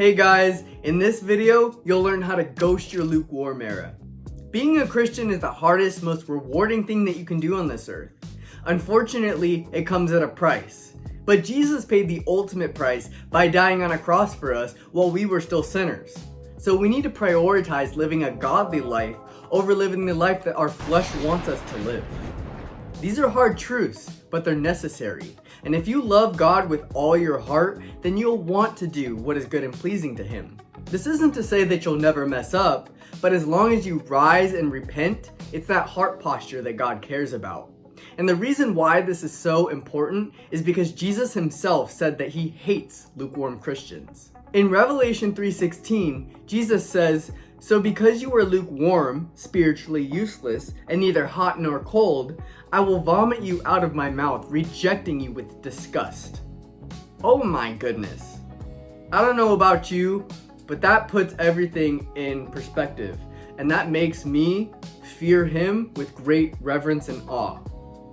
Hey guys, in this video, you'll learn how to ghost your lukewarm era. Being a Christian is the hardest, most rewarding thing that you can do on this earth. Unfortunately, it comes at a price. But Jesus paid the ultimate price by dying on a cross for us while we were still sinners. So we need to prioritize living a godly life over living the life that our flesh wants us to live. These are hard truths, but they're necessary. And if you love God with all your heart, then you'll want to do what is good and pleasing to Him. This isn't to say that you'll never mess up, but as long as you rise and repent, it's that heart posture that God cares about. And the reason why this is so important is because Jesus Himself said that He hates lukewarm Christians. In Revelation 3:16, Jesus says, "So because you are lukewarm, spiritually useless, and neither hot nor cold, I will vomit you out of my mouth, rejecting you with disgust." Oh my goodness. I don't know about you, but that puts everything in perspective. And that makes me fear Him with great reverence and awe.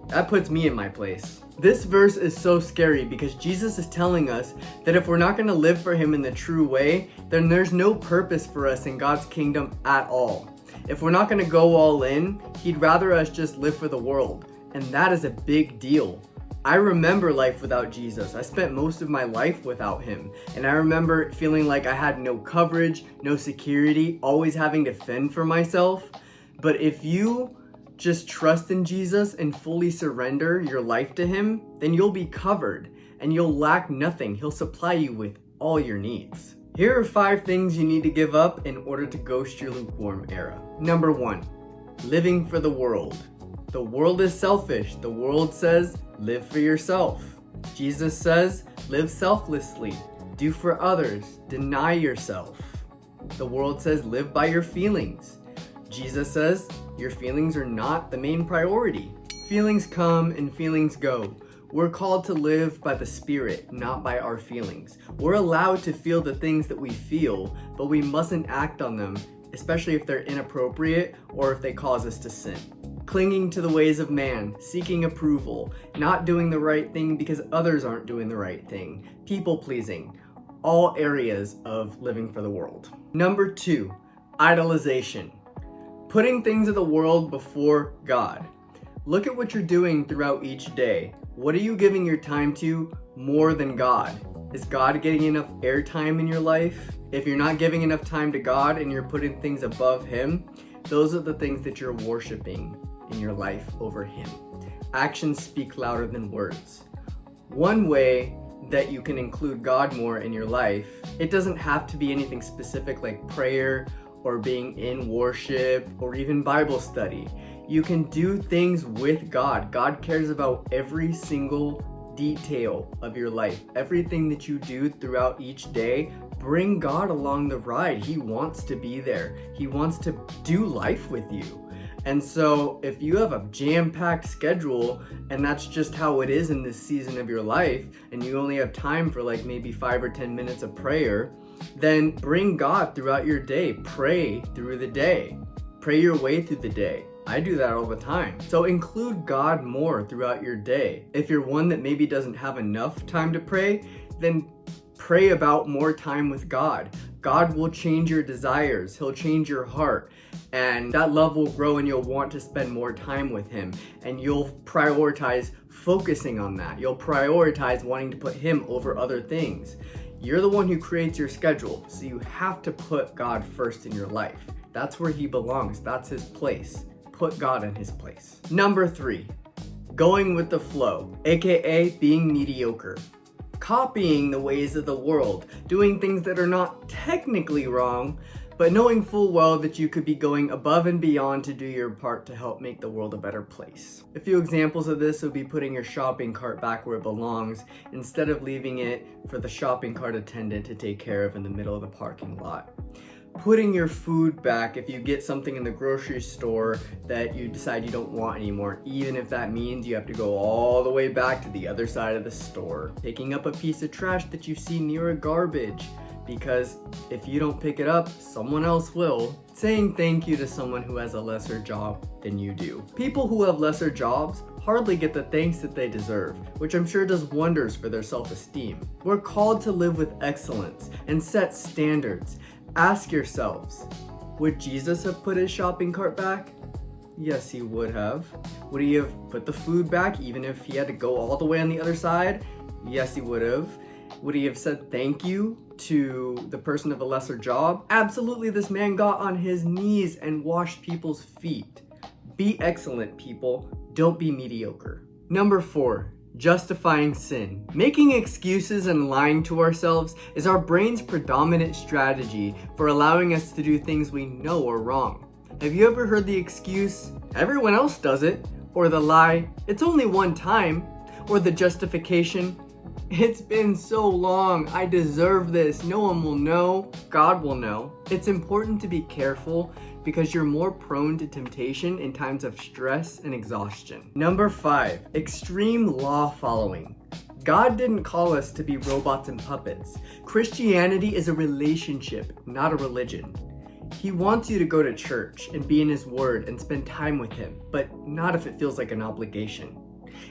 That puts me in my place. This verse is so scary because Jesus is telling us that if we're not going to live for Him in the true way, then there's no purpose for us in God's kingdom at all. If we're not going to go all in, He'd rather us just live for the world. And that is a big deal. I remember life without Jesus. I spent most of my life without Him. And I remember feeling like I had no coverage, no security, always having to fend for myself. But if you just trust in Jesus and fully surrender your life to Him, then you'll be covered and you'll lack nothing. He'll supply you with all your needs. Here are 5 things you need to give up in order to ghost your lukewarm era. Number 1, living for the world. The world is selfish. The world says, live for yourself. Jesus says, live selflessly. Do for others. Deny yourself. The world says, live by your feelings. Jesus says, your feelings are not the main priority. Feelings come and feelings go. We're called to live by the Spirit, not by our feelings. We're allowed to feel the things that we feel, but we mustn't act on them, especially if they're inappropriate or if they cause us to sin. Clinging to the ways of man, seeking approval, not doing the right thing because others aren't doing the right thing, people pleasing, all areas of living for the world. Number 2, idolization. Putting things of the world before God. Look at what you're doing throughout each day. What are you giving your time to more than God? Is God getting enough airtime in your life? If you're not giving enough time to God and you're putting things above Him, those are the things that you're worshiping in your life over Him. Actions speak louder than words. One way that you can include God more in your life, it doesn't have to be anything specific like prayer or being in worship or even Bible study. You can do things with God. God cares about every single detail of your life. Everything that you do throughout each day, bring God along the ride. He wants to be there. He wants to do life with you. And so if you have a jam-packed schedule and that's just how it is in this season of your life and you only have time for like maybe 5 or 10 minutes of prayer, then bring God throughout your day. Pray through the day. Pray your way through the day. I do that all the time. So include God more throughout your day. If you're one that maybe doesn't have enough time to pray, then pray about more time with God. God will change your desires. He'll change your heart. And that love will grow and you'll want to spend more time with Him. And you'll prioritize focusing on that. You'll prioritize wanting to put Him over other things. You're the one who creates your schedule, so you have to put God first in your life. That's where He belongs. That's His place. Put God in His place. Number 3, going with the flow, aka being mediocre. Copying the ways of the world, doing things that are not technically wrong, but knowing full well that you could be going above and beyond to do your part to help make the world a better place. A few examples of this would be putting your shopping cart back where it belongs instead of leaving it for the shopping cart attendant to take care of in the middle of the parking lot. Putting your food back if you get something in the grocery store that you decide you don't want anymore, even if that means you have to go all the way back to the other side of the store. Picking up a piece of trash that you see near a garbage, because if you don't pick it up, someone else will. Saying thank you to someone who has a lesser job than you do. People who have lesser jobs hardly get the thanks that they deserve, which I'm sure does wonders for their self-esteem. We're called to live with excellence and set standards. Ask yourselves, would Jesus have put his shopping cart back? Yes, he would have. Would he have put the food back even if he had to go all the way on the other side? Yes, he would have. Would he have said thank you to the person of a lesser job? Absolutely, this man got on his knees and washed people's feet. Be excellent, people. Don't be mediocre. Number 4, justifying sin. Making excuses and lying to ourselves is our brain's predominant strategy for allowing us to do things we know are wrong. Have you ever heard the excuse, everyone else does it? Or the lie, it's only one time? Or the justification, it's been so long, I deserve this, no one will know, God will know. It's important to be careful because you're more prone to temptation in times of stress and exhaustion. Number 5, extreme law following. God didn't call us to be robots and puppets. Christianity is a relationship, not a religion. He wants you to go to church and be in his word and spend time with him, but not if it feels like an obligation.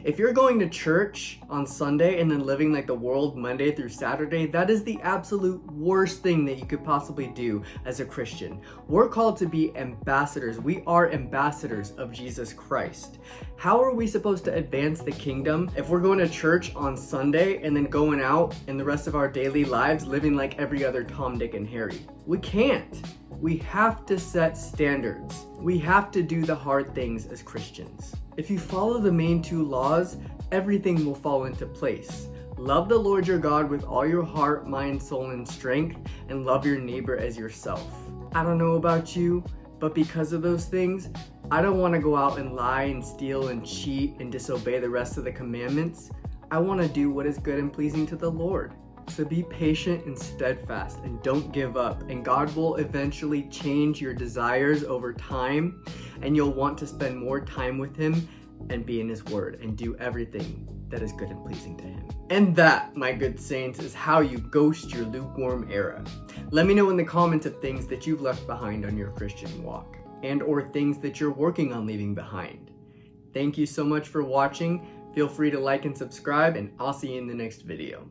If you're going to church on Sunday and then living like the world Monday through Saturday, that is the absolute worst thing that you could possibly do as a Christian. We're called to be ambassadors. We are ambassadors of Jesus Christ. How are we supposed to advance the kingdom if we're going to church on Sunday and then going out in the rest of our daily lives living like every other Tom, Dick, and Harry? We can't. We have to set standards. We have to do the hard things as Christians. If you follow the main 2 laws, everything will fall into place. Love the Lord your God with all your heart, mind, soul, and strength, and love your neighbor as yourself. I don't know about you, but because of those things, I don't want to go out and lie and steal and cheat and disobey the rest of the commandments. I want to do what is good and pleasing to the Lord. So be patient and steadfast and don't give up, and God will eventually change your desires over time, and you'll want to spend more time with him and be in his word and do everything that is good and pleasing to him. And that, my good saints, is how you ghost your lukewarm era. Let me know in the comments of things that you've left behind on your Christian walk and or things that you're working on leaving behind. Thank you so much for watching. Feel free to like and subscribe, and I'll see you in the next video.